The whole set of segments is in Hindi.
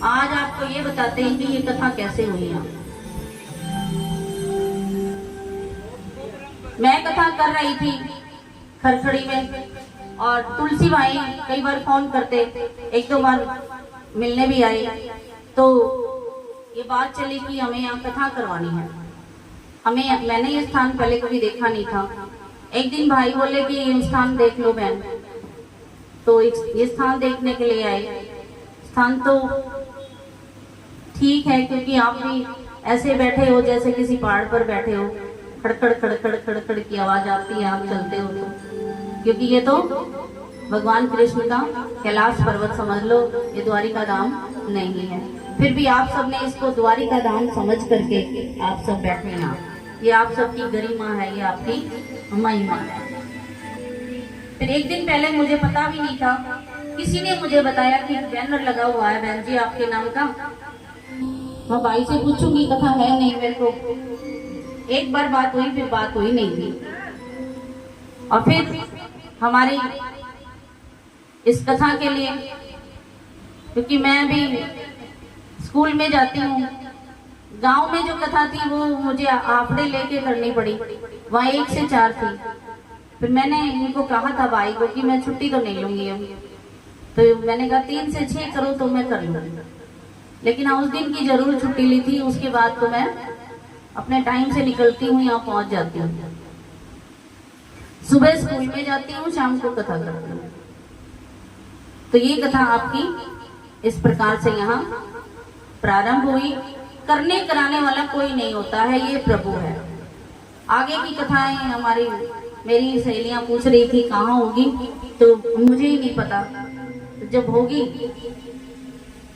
आज आपको ये बताते हैं कि ये कथा कैसे हुई है। मैं कथा कर रही थी खरखड़ी में और तुलसी भाई कई बार फोन करते, एक दो बार मिलने भी आए, तो ये बात चली कि हमें यहाँ कथा करवानी है। मैंने ये स्थान पहले कभी देखा नहीं था। एक दिन भाई बोले कि ये स्थान देख लो बहन, तो ये स्थान देखने के लिए आए। स्थान तो ठीक है, क्योंकि आप भी ऐसे बैठे हो जैसे किसी पहाड़ पर बैठे हो, खड़खड़ खड़खड़ खड़खड़ की आवाज आती है, आप चलते हो तो, क्योंकि ये तो भगवान कृष्ण का कैलाश पर्वत समझ लो, ये द्वारिका धाम नहीं है। फिर भी आप सब ने इसको द्वारिका धाम समझ करके आप सब बैठे हैं। ये आप सबकी गरिमा है, ये आपकी महिमा है। फिर एक दिन पहले मुझे पता भी नहीं था, किसी ने मुझे बताया कि बैनर लगा हुआ है बहन जी आपके नाम का। मैं भाई से पूछूंगी, कथा है नहीं, मेरे को एक बार बात हुई, फिर बात हुई नहीं थी। और फिर हमारी इस कथा के लिए, क्योंकि मैं भी स्कूल में जाती हूँ, गांव में जो कथा थी वो मुझे आफड़े लेके करनी पड़ी, वहाँ 1 से 4 थी। फिर मैंने इनको कहा था भाई को कि मैं छुट्टी तो नहीं लूंगी अब, तो मैंने कहा 3 से 6 करो तो मैं कर लूंगी। लेकिन हाँ, उस दिन की जरूर छुट्टी ली थी, उसके बाद तो मैं अपने टाइम से निकलती हूँ, यहाँ पहुंच जाती हूँ। सुबह स्कूल में जाती हूँ, शाम को कथा करती हूँ। तो ये कथा आपकी इस प्रकार से यहाँ प्रारंभ हुई। करने कराने वाला कोई नहीं होता है, ये प्रभु है। आगे की कथाएं हमारी, मेरी सहेलियां पूछ रही थी कहाँ होगी, तो मुझे ही नहीं पता। तो जब होगी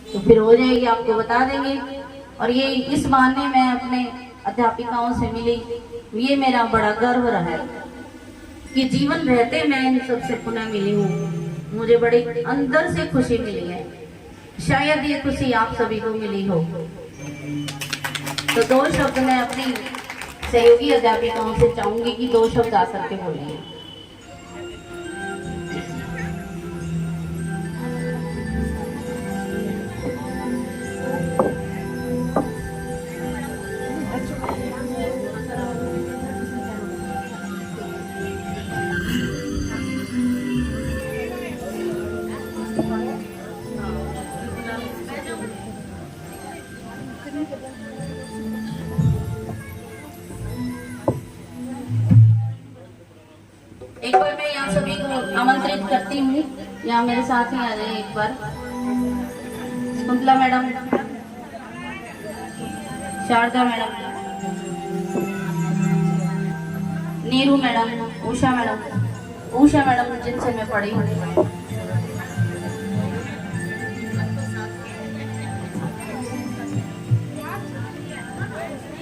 तो फिर हो जाएगी, आपको बता देंगे। और ये इस बहाने मैं अपने अध्यापिकाओं से मिली, ये मेरा बड़ा गर्व रहा है कि जीवन रहते मैं इन सबसे पुनः मिली हूँ। मुझे बड़ी अंदर से खुशी मिली है, शायद ये खुशी आप सभी को मिली हो। तो 2 शब्द मैं अपनी सहयोगी अध्यापिकाओं से चाहूंगी कि 2 शब्द आ करके बोलिए। एक बार मैं यहाँ सभी को आमंत्रित करती हूँ, यहाँ मेरे साथ ही आ जाए एक बार। Kuntala madam, Sharada madam, Neeru madam, Usha madam जिनसे मैं पढ़ी हूँ।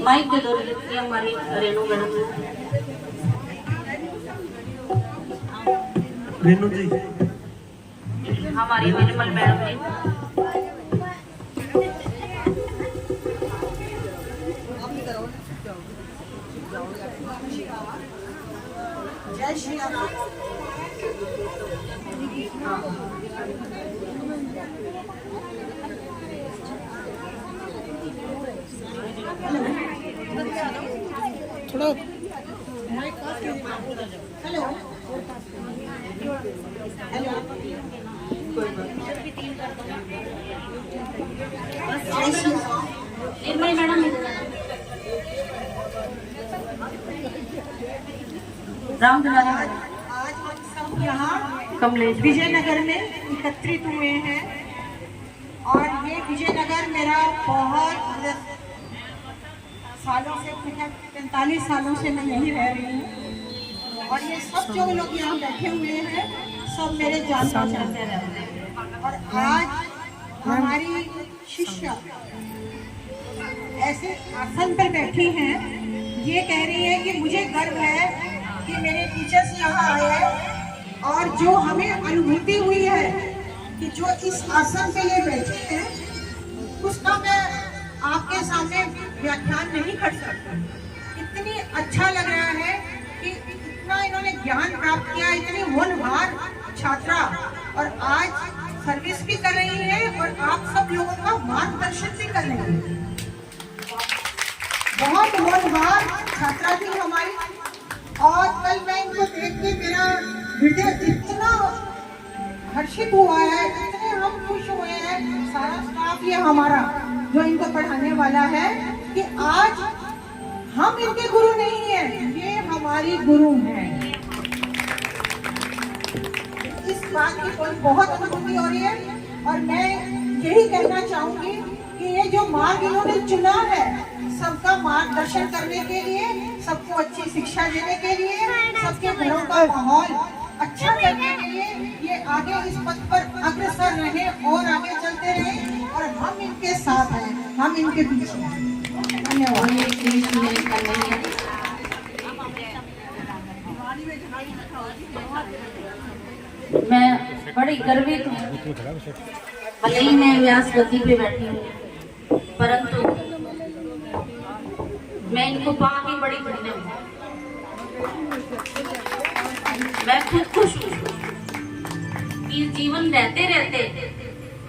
माइक दे दो, ये हमारी रेनू मैडम, रेनू जी, हमारी निर्मल मैडम जी, जय श्री राम। थोड़ा हेलो निर्मल मैडम, राम दुलारी मैडम, आज हम सब यहाँ कमलेश विजयनगर में एकत्रित हुए हैं और ये विजयनगर मेरा बहुत सालों से, 45 सालों से मैं यहीं रह रही हूँ और ये सब जो लोग यहाँ बैठे हुए हैं सब मेरे जान पहचान रहते हैं। और आज हमारी शिष्या ऐसे आसन पर बैठी हैं, ये कह रही है कि मुझे गर्व है कि मेरे टीचर्स यहाँ आए हैं और जो हमें अनुभूति हुई है कि जो इस आसन पे ये बैठे हैं उसका मैं आपके सामने व्याख्यान नहीं कर सकती। इतनी अच्छा लग रहा है कि इतना इन्होंने ज्ञान प्राप्त किया, इतनी होनहार छात्रा, और आज सर्विस भी कर रही है और आप सब लोगों का मार्गदर्शन भी कर रही है। बहुत होनहार छात्रा थी हमारी, और कल मैं इनको देख के मेरा हृदय इतना हर्षित हुआ है, इतने हम खुश हुए हैं, सारा स्टाफ ये हमारा जो इनको पढ़ाने वाला है, कि आज हम इनके गुरु नहीं हैं, ये हमारी गुरु हैं। इस बात की कोई बहुत अनुभूति हो रही है, और मैं यही कहना चाहूंगी कि ये जो मार्ग इन्होंने चुना है सबका मार्गदर्शन करने के लिए, सबको अच्छी शिक्षा देने के लिए, सबके घरों का माहौल अच्छा करने के लिए, ये आगे इस पथ पर अग्रसर रहे और आगे चलते रहे, और हम इनके साथ हैं, हम इनके पीछे हैं। धन्यवाद। मैं बड़ी गर्वित हूँ, भले ही मैं व्यास गति पे बैठी हूँ, परंतु मैं इनको पाके बड़ी धन्य हूँ। मैं खुद खुश हूँ कि जीवन रहते रहते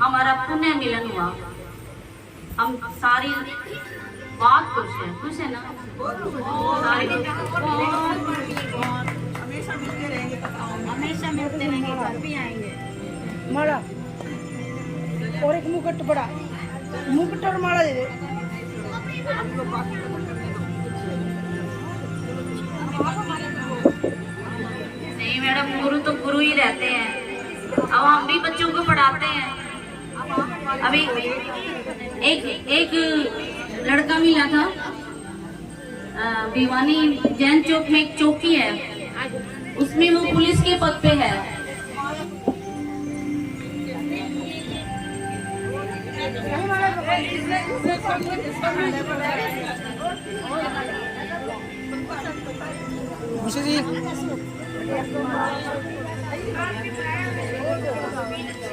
हमारा पुण्य मिलन हुआ। हम सारी बहुत खुश है ना? सारी हमेशा मिलते रहेंगे, घर भी आएंगे। माला और एक मुकुट बड़ा, मुकुट और माला दे दे। नहीं मैडम, गुरु तो गुरु ही रहते हैं। अब हम भी बच्चों को पढ़ाते हैं। अभी एक लड़का मिला था, भिवानी जैन चौक में एक चौकी है, उसमें वो पुलिस के पद पे है।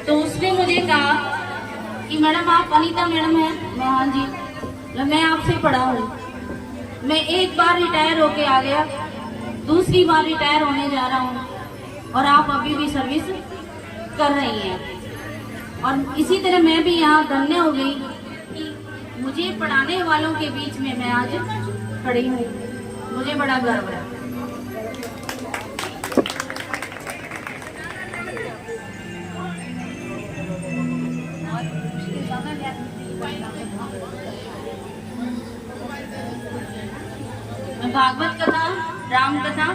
तो उसने मुझे कहा कि मैडम आप अनीता मैडम हैं? मैं हाँ जी। मैं आपसे पढ़ा हूँ। मैं एक बार रिटायर होके आ गया, दूसरी बार रिटायर होने जा रहा हूँ, और आप अभी भी सर्विस कर रही हैं। और इसी तरह मैं भी यहाँ धन्य हो गई कि मुझे पढ़ाने वालों के बीच में मैं आज खड़ी हूँ। मुझे बड़ा गर्व है। भागवत कथा, राम कथा,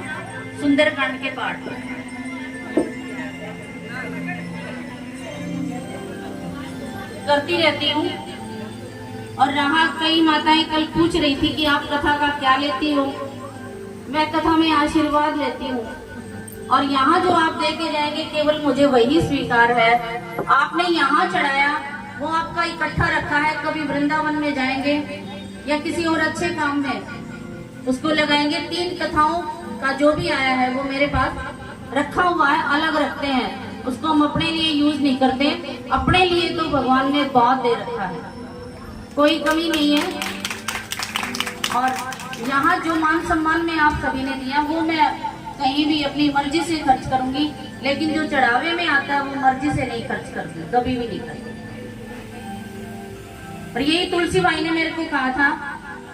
सुंदरकांड के पाठ करती रहती हूँ। और रहा कई माताएं कल पूछ रही थी कि आप कथा का क्या लेती हो। मैं कथा में आशीर्वाद लेती हूँ, और यहाँ जो आप दे के जाएंगे केवल मुझे वही स्वीकार है। आपने यहाँ चढ़ाया वो आपका इकट्ठा रखा है, कभी वृंदावन में जाएंगे या किसी और अच्छे काम में उसको लगाएंगे। 3 कथाओं का जो भी आया है वो मेरे पास रखा हुआ है, अलग रखते हैं, उसको हम अपने लिए यूज नहीं करते। अपने लिए तो भगवान ने बहुत दे रखा है, कोई कमी नहीं है। और यहाँ जो मान सम्मान में आप सभी ने दिया वो मैं कहीं भी अपनी मर्जी से खर्च करूंगी, लेकिन जो चढ़ावे में आता है वो मर्जी से नहीं खर्च करती, कभी भी नहीं करती। और यही तुलसी भाई ने मेरे को कहा था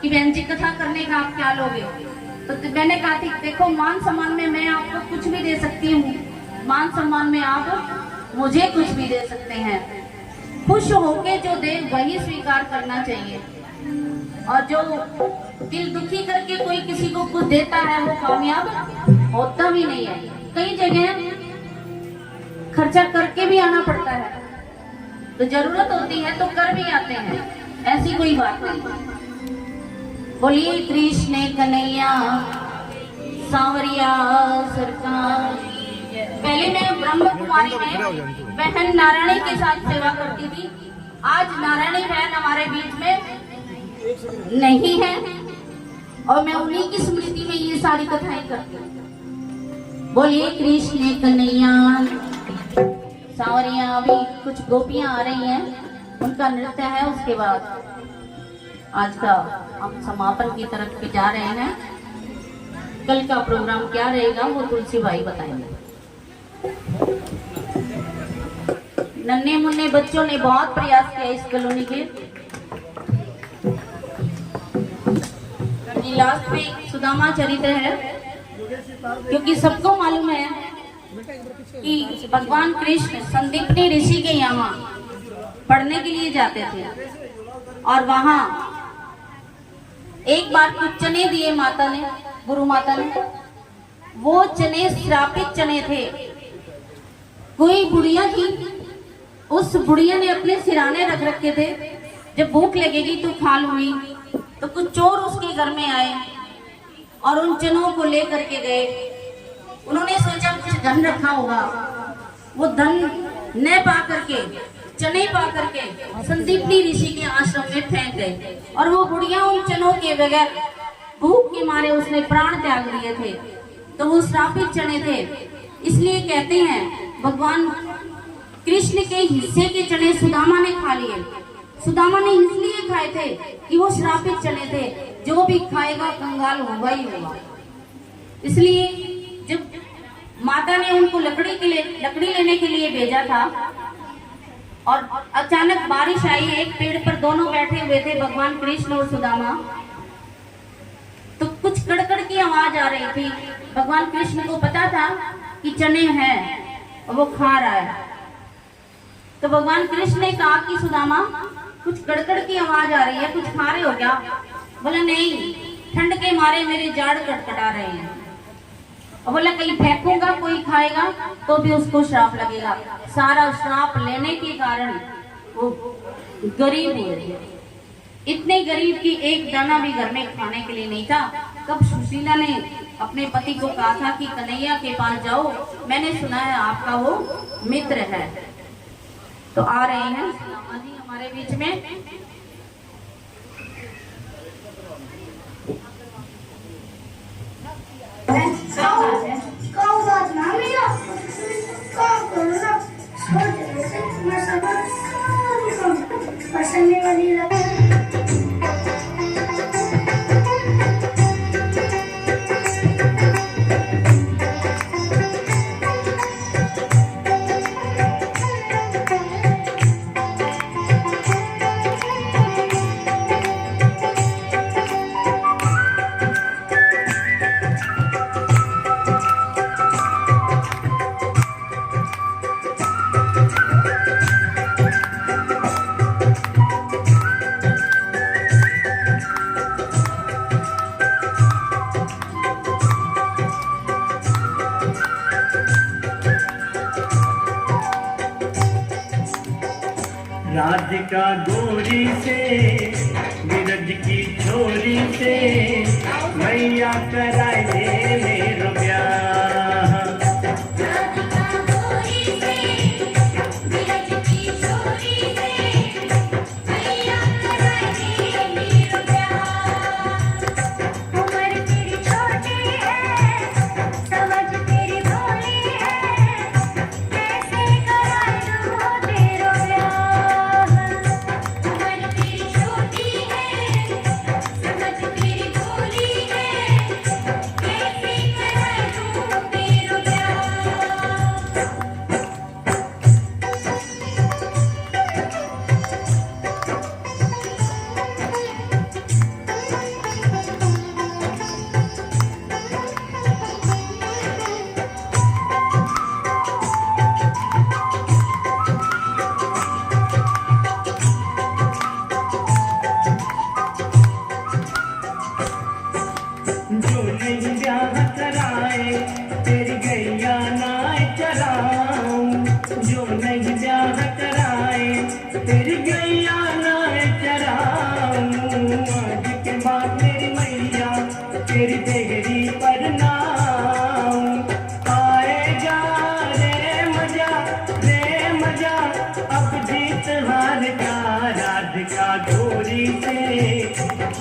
कि बहन जी कथा करने का आप क्या लोगे, तो मैंने कहा थी देखो मान सम्मान में मैं आपको कुछ भी दे सकती हूँ, मान सम्मान में आप मुझे कुछ भी दे सकते हैं। खुश होके जो दे वही स्वीकार करना चाहिए, और जो दिल दुखी करके कोई किसी को कुछ देता है वो कामयाब होता भी नहीं है। कई जगह खर्चा करके भी आना पड़ता है, तो जरूरत होती है तो कर भी आते हैं, ऐसी कोई बात नहीं। बोलिए कृष्ण कन्हैया सांवरिया सरकार। पहले मैं ब्रह्म कुमारी में बहन नारायणी के साथ सेवा करती थी। आज नारायणी बहन हमारे बीच में नहीं है, और मैं उन्हीं की स्मृति में ये सारी कथाएं करती हूँ। बोलिए कृष्ण कन्हैया सांवरिया। अभी कुछ गोपियां आ रही हैं, उनका नृत्य है, उसके बाद आज का हम समापन की तरफ पे जा रहे हैं। कल का प्रोग्राम क्या रहेगा वो तुलसी भाई बताएंगे। नन्हे मुन्ने बच्चों ने बहुत प्रयास किया इस कॉलोनी के। लास्ट में सुदामा चरित्र है, क्योंकि सबको मालूम है कि भगवान कृष्ण संदीपनी ऋषि के यहाँ पढ़ने के लिए जाते थे और वहां एक बार कुछ चने दिए माता ने, गुरु माता ने। वो चने श्रापित चने थे। कोई बुढ़िया थी, उस बुढ़िया ने अपने सिराने रख रखे थे, जब भूख लगेगी तो खा लूंगी। तो कुछ चोर उसके घर में आए और उन चनों को लेकर के गए। उन्होंने सोचा कुछ धन रखा होगा, वो धन न पा करके, चने पा करके संदीपनी ऋषि के आश्रम में फेंक गए। और वो बुढ़िया उन चनों के बगैर भूख के मारे उसने प्राण त्याग दिए थे। तो वो श्रापित चने थे। इसलिए कहते हैं भगवान कृष्ण के हिस्से के चने सुदामा ने खा लिए। सुदामा ने इसलिए खाए थे कि वो श्रापित चने थे, जो भी खाएगा कंगाल होगा ही होगा। इसलिए जब माता ने उनको लकड़ी लेने के लिए भेजा था और अचानक बारिश आई, एक पेड़ पर दोनों बैठे हुए थे, भगवान कृष्ण और सुदामा। तो कुछ कड़कड़ की आवाज आ रही थी। भगवान कृष्ण को पता था कि चने हैं और वो खा रहा है। तो भगवान कृष्ण ने कहा कि सुदामा, कुछ कड़कड़ की आवाज आ रही है, कुछ खा रहे हो क्या? बोला नहीं, ठंड के मारे मेरे जाड़ कटकटा रहे हैं। और बोला कहीं फेंकूंगा, कोई खाएगा तो भी उसको श्राप लगेगा। सारा श्राप लेने के कारण वो गरीब हुए। इतने गरीब की एक दाना भी घर में खाने के लिए नहीं था। तब सुशीला ने अपने पति को कहा था कि कन्हैया के पास जाओ, मैंने सुना है आपका वो मित्र है। तो आ रहे हैं सुदामा जी हमारे बीच में। राधिका गोरी से विरज की छोरी से मैया कराए दे मेरो ब्याह। जो नहीं ब्याह कराए तेरी गैया नाय चराऊं, जो नहीं ब्याह कराए तेरी गैया नाय चराऊं। आज के बाद मेरी मैया तेरी देहरी पर नाऊं। आएगा रे मजा अब जीत हार का। राधिका गोरी से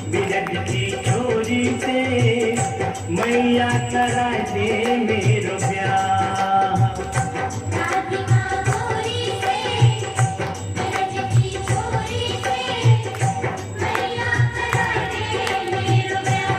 विरज की छोरी से मैया करा दे मेरो ब्याह। राधिका गोरी से विरज की छोरी से मैया करा दे मेरो ब्याह।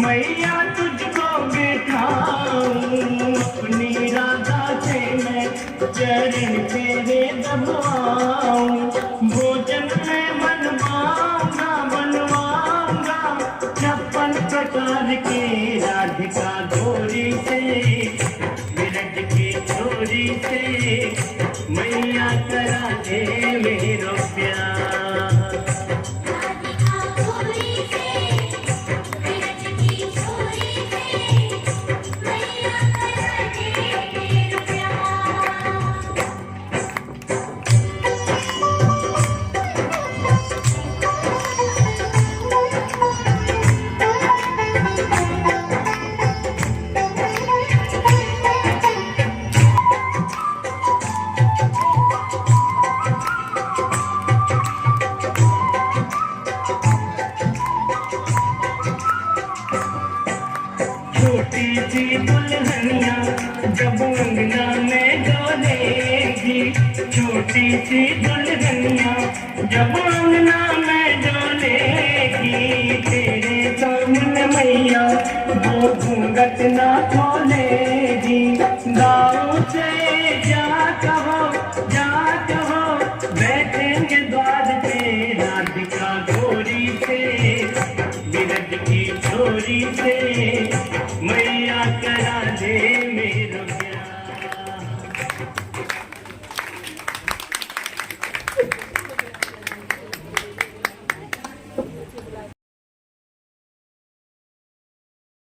मैया तुझको बिठाऊं अपनी राधा से मैं चरण तेरे दबाऊं भोजन में बनवाऊंगा 56 प्रकार के राधिका गोरी से विरज की छोरी से मैया करा दे मेरो प्यार राधिका गोरी से विरज की छोरी से मैया करा दे मेरो प्यार छोटी सी दुल्हनिया जब अंगना में डोलेगी छोटी सी दुल्हनिया जब अंगना में डोलेगी तेरे सामने मैया वो घूंघट ना खोलेगी गाँव से जा कहो बैठेंगे द्वार पे राधिका गोरी से विरज की छोरी से मैया करा दे